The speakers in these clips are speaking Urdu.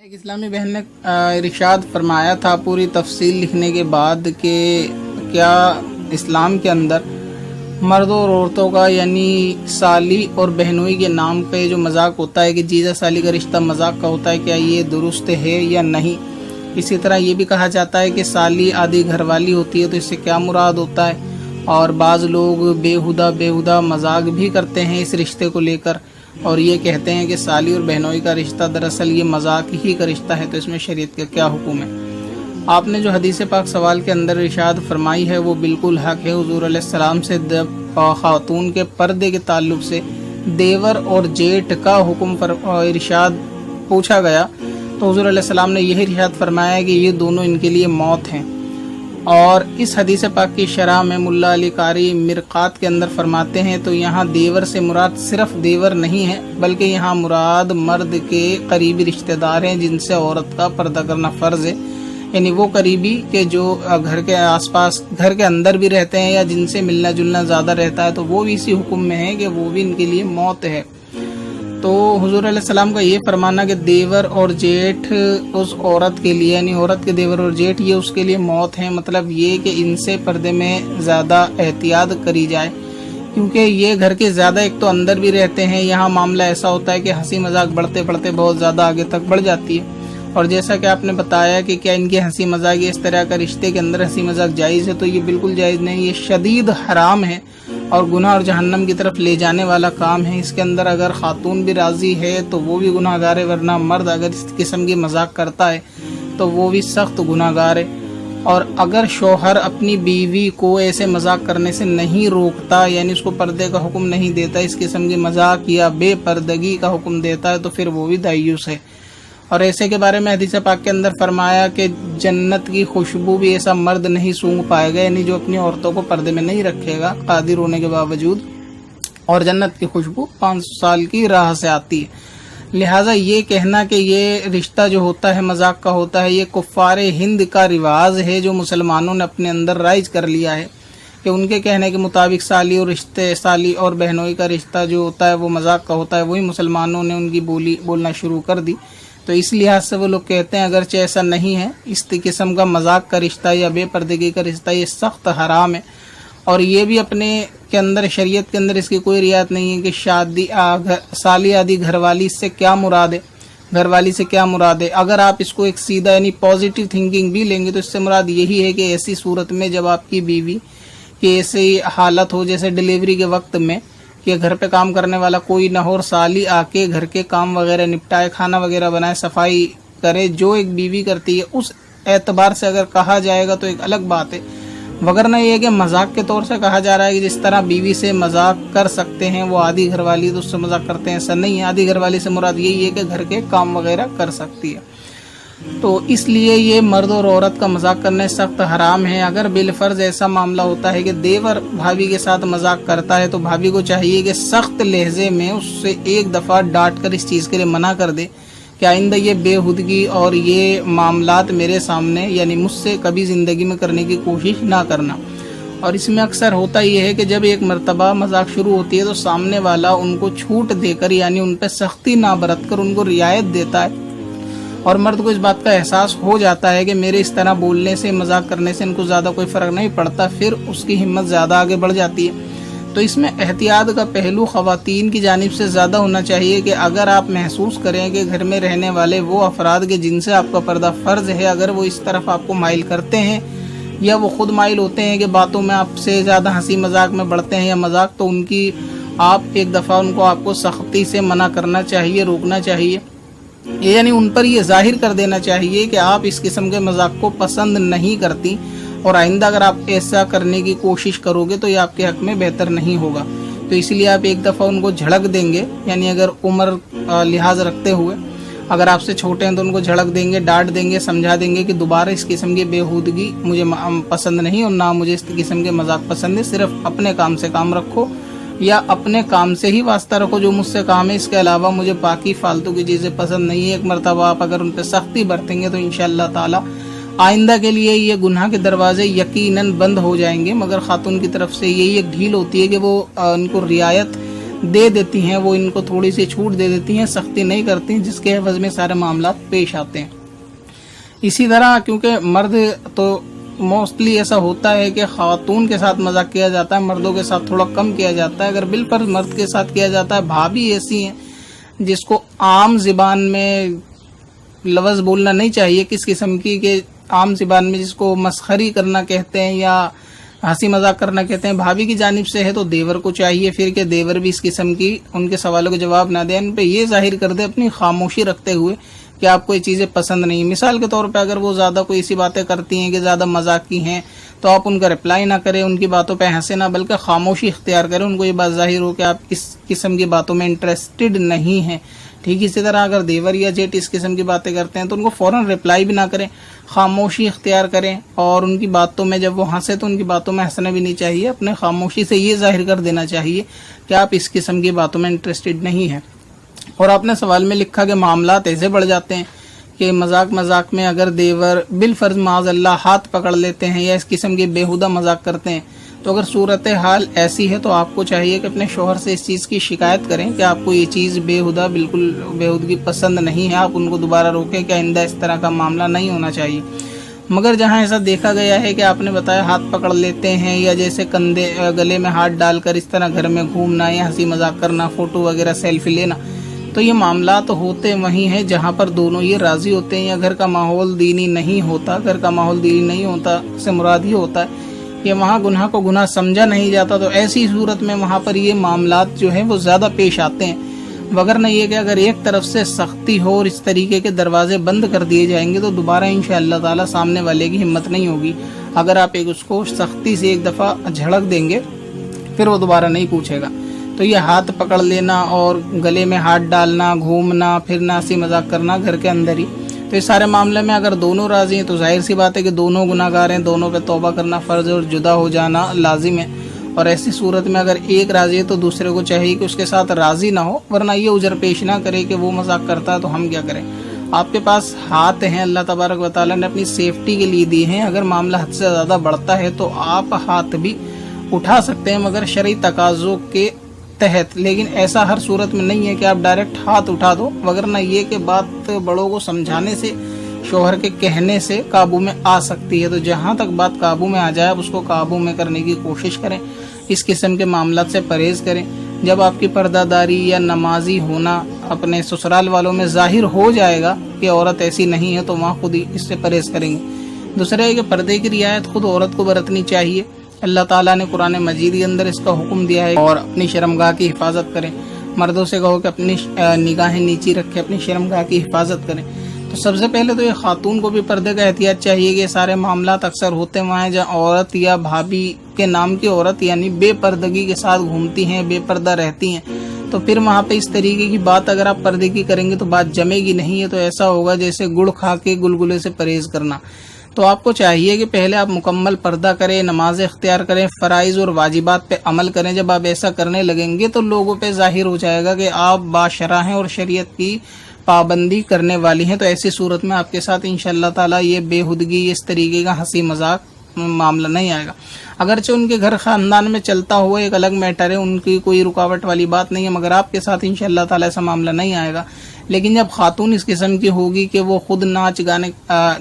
ایک اسلامی بہن نے ارشاد فرمایا تھا پوری تفصیل لکھنے کے بعد کہ کیا اسلام کے اندر مردوں اور عورتوں کا یعنی سالی اور بہنوئی کے نام پہ جو مذاق ہوتا ہے کہ جیجا سالی کا رشتہ مذاق کا ہوتا ہے، کیا یہ درست ہے یا نہیں؟ اسی طرح یہ بھی کہا جاتا ہے کہ سالی آدھی گھر والی ہوتی ہے، تو اس سے کیا مراد ہوتا ہے؟ اور بعض لوگ بیہودہ مذاق بھی کرتے ہیں اس رشتے کو لے کر، اور یہ کہتے ہیں کہ سالی اور بہنوئی کا رشتہ دراصل یہ مذاق ہی کا رشتہ ہے، تو اس میں شریعت کا کیا حکم ہے؟ آپ نے جو حدیث پاک سوال کے اندر ارشاد فرمائی ہے وہ بالکل حق ہے۔ حضور علیہ السلام سے خاتون کے پردے کے تعلق سے دیور اور جیٹھ کا حکم ارشاد پوچھا گیا تو حضور علیہ السلام نے یہ ارشاد فرمایا کہ یہ دونوں ان کے لیے موت ہیں۔ اور اس حدیث پاک کی شرح میں ملا علی قاری مرقات کے اندر فرماتے ہیں تو یہاں دیور سے مراد صرف دیور نہیں ہے، بلکہ یہاں مراد مرد کے قریبی رشتہ دار ہیں جن سے عورت کا پردہ کرنا فرض ہے، یعنی وہ قریبی کہ جو گھر کے آس پاس گھر کے اندر بھی رہتے ہیں یا جن سے ملنا جلنا زیادہ رہتا ہے، تو وہ بھی اسی حکم میں ہے کہ وہ بھی ان کے لیے موت ہے۔ تو حضور علیہ السلام کا یہ فرمانا کہ دیور اور جیٹھ اس عورت کے لیے یعنی عورت کے دیور اور جیٹھ یہ اس کے لیے موت ہیں، مطلب یہ کہ ان سے پردے میں زیادہ احتیاط کری جائے، کیونکہ یہ گھر کے زیادہ ایک تو اندر بھی رہتے ہیں، یہاں معاملہ ایسا ہوتا ہے کہ ہنسی مذاق بڑھتے بڑھتے بہت زیادہ آگے تک بڑھ جاتی ہے۔ اور جیسا کہ آپ نے بتایا کہ کیا ان کی ہنسی مذاق اس طرح کا رشتے کے اندر ہنسی مذاق جائز ہے، تو یہ بالکل جائز نہیں، یہ شدید حرام ہے اور گناہ اور جہنم کی طرف لے جانے والا کام ہے۔ اس کے اندر اگر خاتون بھی راضی ہے تو وہ بھی گناہ گار ہے، ورنہ مرد اگر اس قسم کی مذاق کرتا ہے تو وہ بھی سخت گناہ گار ہے۔ اور اگر شوہر اپنی بیوی کو ایسے مذاق کرنے سے نہیں روکتا، یعنی اس کو پردے کا حکم نہیں دیتا، اس قسم کی مذاق یا بے پردگی کا حکم دیتا ہے، تو پھر وہ بھی دیوس ہے۔ اور ایسے کے بارے میں حدیث پاک کے اندر فرمایا کہ جنت کی خوشبو بھی ایسا مرد نہیں سونگھ پائے گا، یعنی جو اپنی عورتوں کو پردے میں نہیں رکھے گا قادر ہونے کے باوجود، اور جنت کی خوشبو 500 سال کی راہ سے آتی ہے۔ لہٰذا یہ کہنا کہ یہ رشتہ جو ہوتا ہے مذاق کا ہوتا ہے، یہ کفار ہند کا رواج ہے جو مسلمانوں نے اپنے اندر رائج کر لیا ہے کہ ان کے کہنے کے مطابق سالی اور بہنوئی کا رشتہ جو ہوتا ہے وہ مذاق کا ہوتا ہے، وہی مسلمانوں نے ان کی بولنا شروع کر دی۔ تو اس لحاظ سے وہ لوگ کہتے ہیں اگرچہ ایسا نہیں ہے، اس قسم کا مذاق کا رشتہ یا بے پردگی کا رشتہ یہ سخت حرام ہے، اور یہ بھی اپنے کے اندر شریعت کے اندر اس کی کوئی رعایت نہیں ہے کہ سالی آدھی گھر والی سے کیا مراد ہے، گھر والی سے کیا مراد ہے۔ اگر آپ اس کو ایک سیدھا یعنی پازیٹیو تھنکنگ بھی لیں گے تو اس سے مراد یہی ہے کہ ایسی صورت میں جب آپ کی بیوی کی ایسی حالت ہو جیسے ڈیلیوری کے وقت میں کہ گھر پہ کام کرنے والا کوئی نہ ہو اور سالی آ کے گھر کے کام وغیرہ نپٹائے، کھانا وغیرہ بنائے، صفائی کرے، جو ایک بیوی کرتی ہے، اس اعتبار سے اگر کہا جائے گا تو ایک الگ بات ہے، وگرنہ یہ ہے کہ مذاق کے طور سے کہا جا رہا ہے کہ جس طرح بیوی سے مذاق کر سکتے ہیں وہ آدھی گھر والی تو اس سے مذاق کرتے ہیں، ایسا نہیں ہے۔ آدھی گھر والی سے مراد یہی ہے کہ گھر کے کام وغیرہ کر سکتی ہے، تو اس لیے یہ مرد اور عورت کا مذاق کرنے سخت حرام ہے۔ اگر بالفرض ایسا معاملہ ہوتا ہے کہ دیور بھابھی کے ساتھ مذاق کرتا ہے تو بھابھی کو چاہیے کہ سخت لہجے میں اس سے ایک دفعہ ڈانٹ کر اس چیز کے لیے منع کر دے کہ آئندہ یہ بےہودگی اور یہ معاملات میرے سامنے یعنی مجھ سے کبھی زندگی میں کرنے کی کوشش نہ کرنا۔ اور اس میں اکثر ہوتا یہ ہے کہ جب ایک مرتبہ مذاق شروع ہوتی ہے تو سامنے والا ان کو چھوٹ دے کر یعنی ان پہ سختی نہ برت کر ان کو رعایت دیتا ہے، اور مرد کو اس بات کا احساس ہو جاتا ہے کہ میرے اس طرح بولنے سے مذاق کرنے سے ان کو زیادہ کوئی فرق نہیں پڑتا، پھر اس کی ہمت زیادہ آگے بڑھ جاتی ہے۔ تو اس میں احتیاط کا پہلو خواتین کی جانب سے زیادہ ہونا چاہیے کہ اگر آپ محسوس کریں کہ گھر میں رہنے والے وہ افراد کے جن سے آپ کا پردہ فرض ہے اگر وہ اس طرف آپ کو مائل کرتے ہیں یا وہ خود مائل ہوتے ہیں کہ باتوں میں آپ سے زیادہ ہنسی مذاق میں بڑھتے ہیں یا مذاق، تو ان کی آپ ایک دفعہ ان کو آپ کو سختی سے منع کرنا چاہیے، روکنا چاہیے، یعنی ان پر یہ ظاہر کر دینا چاہیے کہ آپ اس قسم کے مذاق کو پسند نہیں کرتی، اور آئندہ اگر آپ ایسا کرنے کی کوشش کرو گے تو یہ آپ کے حق میں بہتر نہیں ہوگا۔ تو اس لیے آپ ایک دفعہ ان کو جھڑک دیں گے، یعنی اگر عمر لحاظ رکھتے ہوئے اگر آپ سے چھوٹے ہیں تو ان کو جھڑک دیں گے، ڈانٹ دیں گے، سمجھا دیں گے کہ دوبارہ اس قسم کی بےہودگی مجھے پسند نہیں اور نہ مجھے اس قسم کے مذاق پسند ہے، صرف اپنے کام سے کام رکھو یا اپنے کام سے ہی واسطہ رکھو جو مجھ سے کام ہے، اس کے علاوہ مجھے باقی فالتو کی چیزیں پسند نہیں ہے۔ ایک مرتبہ آپ اگر ان پہ سختی برتیں گے تو انشاءاللہ تعالی آئندہ کے لیے یہ گناہ کے دروازے یقیناً بند ہو جائیں گے، مگر خاتون کی طرف سے یہی ایک ڈھیل ہوتی ہے کہ وہ ان کو رعایت دے دیتی ہیں، وہ ان کو تھوڑی سی چھوٹ دے دیتی ہیں، سختی نہیں کرتی ہیں، جس کے عوض میں سارے معاملات پیش آتے ہیں۔ اسی طرح کیونکہ مرد تو موسٹلی ایسا ہوتا ہے کہ خاتون کے ساتھ مذاق کیا جاتا ہے، مردوں کے ساتھ تھوڑا کم کیا جاتا ہے۔ اگر بالفرض مرد کے ساتھ کیا جاتا ہے، بھابھی ایسی ہیں جس کو عام زبان میں لفظ بولنا نہیں چاہیے، کس قسم کی کہ عام زبان میں جس کو مسخری کرنا کہتے ہیں یا ہنسی مذاق کرنا کہتے ہیں، بھابھی کی جانب سے ہے تو دیور کو چاہیے پھر کہ دیور بھی اس قسم کی ان کے سوالوں کا جواب نہ دیں، ان پہ یہ ظاہر کر دے اپنی خاموشی رکھتے ہوئے کہ آپ کو یہ چیزیں پسند نہیں۔ مثال کے طور پہ اگر وہ زیادہ کوئی ایسی باتیں کرتی ہیں کہ زیادہ مذاقی ہیں تو آپ ان کا رپلائی نہ کریں، ان کی باتوں پہ ہنسے نہ، بلکہ خاموشی اختیار کریں، ان کو یہ بات ظاہر ہو کہ آپ اس قسم کی باتوں میں انٹرسٹڈ نہیں ہیں۔ ٹھیک اسی طرح اگر دیور یا جیٹ اس قسم کی باتیں کرتے ہیں تو ان کو فوراً رپلائی بھی نہ کریں، خاموشی اختیار کریں، اور ان کی باتوں میں جب وہ ہنسے تو ان کی باتوں میں ہنسنا بھی نہیں چاہیے، اپنے خاموشی سے یہ ظاہر کر دینا چاہیے کہ آپ اس قسم کی باتوں میں انٹرسٹڈ نہیں ہیں۔ اور آپ نے سوال میں لکھا کہ معاملات ایسے بڑھ جاتے ہیں کہ مذاق میں اگر دیور بالفرض معاذ اللہ ہاتھ پکڑ لیتے ہیں یا اس قسم کے بیہودہ مذاق کرتے ہیں، تو اگر صورتحال ایسی ہے تو آپ کو چاہیے کہ اپنے شوہر سے اس چیز کی شکایت کریں کہ آپ کو یہ چیز بالکل بیہودگی پسند نہیں ہے، آپ ان کو دوبارہ روکیں کہ آئندہ اس طرح کا معاملہ نہیں ہونا چاہیے۔ مگر جہاں ایسا دیکھا گیا ہے کہ آپ نے بتایا ہاتھ پکڑ لیتے ہیں یا جیسے گلے میں ہاتھ ڈال کر اس طرح گھر میں گھومنا یا ہنسی مذاق کرنا، فوٹو وغیرہ سیلفی لینا، تو یہ معاملات ہوتے وہیں ہیں جہاں پر دونوں یہ راضی ہوتے ہیں یا گھر کا ماحول دینی نہیں ہوتا۔ گھر کا ماحول دینی نہیں ہوتا سے مراد یہ ہوتا ہے کہ وہاں گناہ کو گناہ سمجھا نہیں جاتا، تو ایسی صورت میں وہاں پر یہ معاملات جو ہیں وہ زیادہ پیش آتے ہیں۔ وگرنہ یہ کہ اگر ایک طرف سے سختی ہو اور اس طریقے کے دروازے بند کر دیے جائیں گے تو دوبارہ انشاءاللہ تعالی سامنے والے کی ہمت نہیں ہوگی۔ اگر آپ اس کو سختی سے ایک دفعہ جھڑک دیں گے پھر وہ دوبارہ نہیں پوچھے گا۔ تو یہ ہاتھ پکڑ لینا اور گلے میں ہاتھ ڈالنا، گھومنا پھرنا، ہنسی مذاق کرنا گھر کے اندر ہی، تو اس سارے معاملے میں اگر دونوں راضی ہیں تو ظاہر سی بات ہے کہ دونوں گناہ گار ہیں، دونوں پہ توبہ کرنا فرض ہے اور جدا ہو جانا لازم ہے۔ اور ایسی صورت میں اگر ایک راضی ہے تو دوسرے کو چاہیے کہ اس کے ساتھ راضی نہ ہو، ورنہ یہ عذر پیش نہ کرے کہ وہ مذاق کرتا ہے تو ہم کیا کریں۔ آپ کے پاس ہاتھ ہیں، اللہ تبارک و تعالیٰ نے اپنی سیفٹی کے لیے دی ہیں، اگر معاملہ حد سے زیادہ بڑھتا ہے تو آپ ہاتھ بھی اٹھا سکتے ہیں مگر شرعی تقاضوں کے تحت، لیکن ایسا ہر صورت میں نہیں ہے کہ آپ ڈائریکٹ ہاتھ اٹھا دو، وگرنہ یہ کہ بات بڑوں کو سمجھانے سے، شوہر کے کہنے سے قابو میں آ سکتی ہے۔ تو جہاں تک بات قابو میں آ جائے آپ اس کو قابو میں کرنے کی کوشش کریں، اس قسم کے معاملات سے پرہیز کریں۔ جب آپ کی پردہ داری یا نمازی ہونا اپنے سسرال والوں میں ظاہر ہو جائے گا کہ عورت ایسی نہیں ہے تو وہاں خود ہی اس سے پرہیز کریں گے۔ دوسرا ہے کہ پردے کی رعایت خود عورت کو برتنی چاہیے، اللہ تعالیٰ نے قرآن مجید کے اندر اس کا حکم دیا ہے، اور اپنی شرمگاہ کی حفاظت کریں۔ مردوں سے کہو کہ اپنی نگاہیں نیچی رکھیں، اپنی شرمگاہ کی حفاظت کریں۔ تو سب سے پہلے تو یہ خاتون کو بھی پردے کا احتیاط چاہیے کہ سارے معاملات اکثر ہوتے وہاں ہیں جہاں عورت یا بھابھی کے نام کی عورت یعنی بے پردگی کے ساتھ گھومتی ہیں، بے پردہ رہتی ہیں، تو پھر وہاں پہ اس طریقے کی بات اگر آپ پردے کی کریں گے تو بات جمے گی نہیں ہے، تو ایسا ہوگا جیسے گڑ کھا کے گلگلے سے پرہیز کرنا۔ تو آپ کو چاہیے کہ پہلے آپ مکمل پردہ کریں، نماز اختیار کریں، فرائض اور واجبات پہ عمل کریں۔ جب آپ ایسا کرنے لگیں گے تو لوگوں پہ ظاہر ہو جائے گا کہ آپ باشرع ہیں اور شریعت کی پابندی کرنے والی ہیں، تو ایسی صورت میں آپ کے ساتھ انشاءاللہ تعالیٰ یہ بےہودگی، اس طریقے کا ہنسی مذاق معاملہ نہیں آئے گا۔ اگرچہ ان کے گھر خاندان میں چلتا ہوا ایک الگ میٹر ہے، ان کی کوئی رکاوٹ والی بات نہیں ہے، مگر آپ کے ساتھ انشاءاللہ تعالیٰ ایسا معاملہ نہیں آئے گا۔ لیکن جب خاتون اس قسم کی ہوگی کہ وہ خود ناچ گانے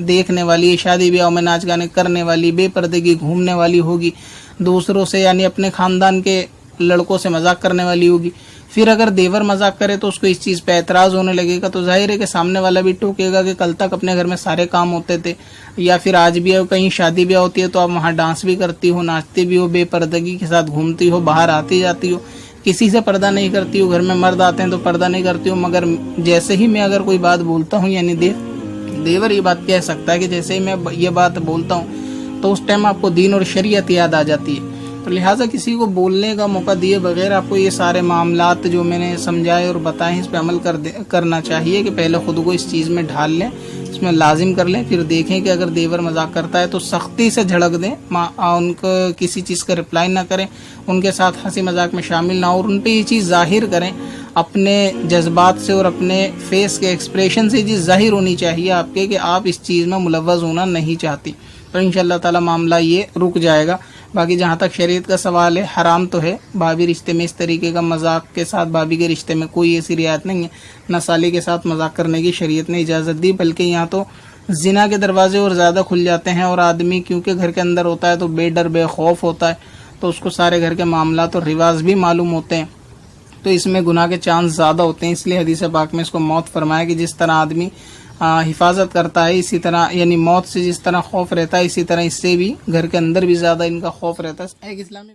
دیکھنے والی، شادی بیاہ میں ناچ گانے کرنے والی، بے پردگی گھومنے والی ہوگی، دوسروں سے یعنی اپنے خاندان کے لڑکوں سے مذاق کرنے والی ہوگی، پھر اگر دیور مذاق کرے تو اس کو اس چیز پہ اعتراض ہونے لگے گا، تو ظاہر ہے کہ سامنے والا بھی ٹوکے گا کہ کل تک اپنے گھر میں سارے کام ہوتے تھے، یا پھر آج بھی کہیں شادی بیاہ ہوتی ہے تو آپ وہاں ڈانس بھی کرتی ہو، ناچتی بھی ہو، بے پردگی کے ساتھ گھومتی ہو، باہر آتی جاتی ہو، کسی سے پردہ نہیں کرتی ہو، گھر میں مرد آتے ہیں تو پردہ نہیں کرتی ہو۔ مگر جیسے ہی میں اگر کوئی بات بولتا ہوں یعنی دیور یہ بات کہہ سکتا ہے کہ جیسے ہی میں یہ بات بولتا ہوں تو اس ٹائم آپ کو دین اور شریعت یاد آ جاتی ہے، تو لہٰذا کسی کو بولنے کا موقع دیے بغیر آپ کو یہ سارے معاملات جو میں نے سمجھائے اور بتائے اس پہ عمل کرنا چاہیے کہ پہلے خود کو اس چیز میں ڈھال لیں، اس میں لازم کر لیں، پھر دیکھیں کہ اگر دیور مذاق کرتا ہے تو سختی سے جھڑک دیں، ان کو کسی چیز کا رپلائی نہ کریں، ان کے ساتھ ہنسی مذاق میں شامل نہ ہو، اور ان پہ یہ چیز ظاہر کریں اپنے جذبات سے اور اپنے فیس کے ایکسپریشن سے، یہ چیز ظاہر ہونی چاہیے آپ کے کہ آپ اس چیز میں ملوث ہونا نہیں چاہتی، تو انشاءاللہ تعالی معاملہ یہ رک جائے گا۔ باقی جہاں تک شریعت کا سوال ہے، حرام تو ہے بھابھی رشتے میں اس طریقے کا مذاق کے ساتھ، بھابھی کے رشتے میں کوئی ایسی رعایت نہیں ہے، نہ سالی کے ساتھ مذاق کرنے کی شریعت نے اجازت دی، بلکہ یہاں تو زنا کے دروازے اور زیادہ کھل جاتے ہیں، اور آدمی کیونکہ گھر کے اندر ہوتا ہے تو بے ڈر بے خوف ہوتا ہے، تو اس کو سارے گھر کے معاملات اور رواج بھی معلوم ہوتے ہیں، تو اس میں گناہ کے چانس زیادہ ہوتے ہیں، اس لیے حدیث پاک میں اس کو موت فرمایا کہ جس طرح آدمی حفاظت کرتا ہے اسی طرح، یعنی موت سے جس طرح خوف رہتا ہے اسی طرح اس سے بھی گھر کے اندر بھی زیادہ ان کا خوف رہتا ہے۔ ایک اسلامی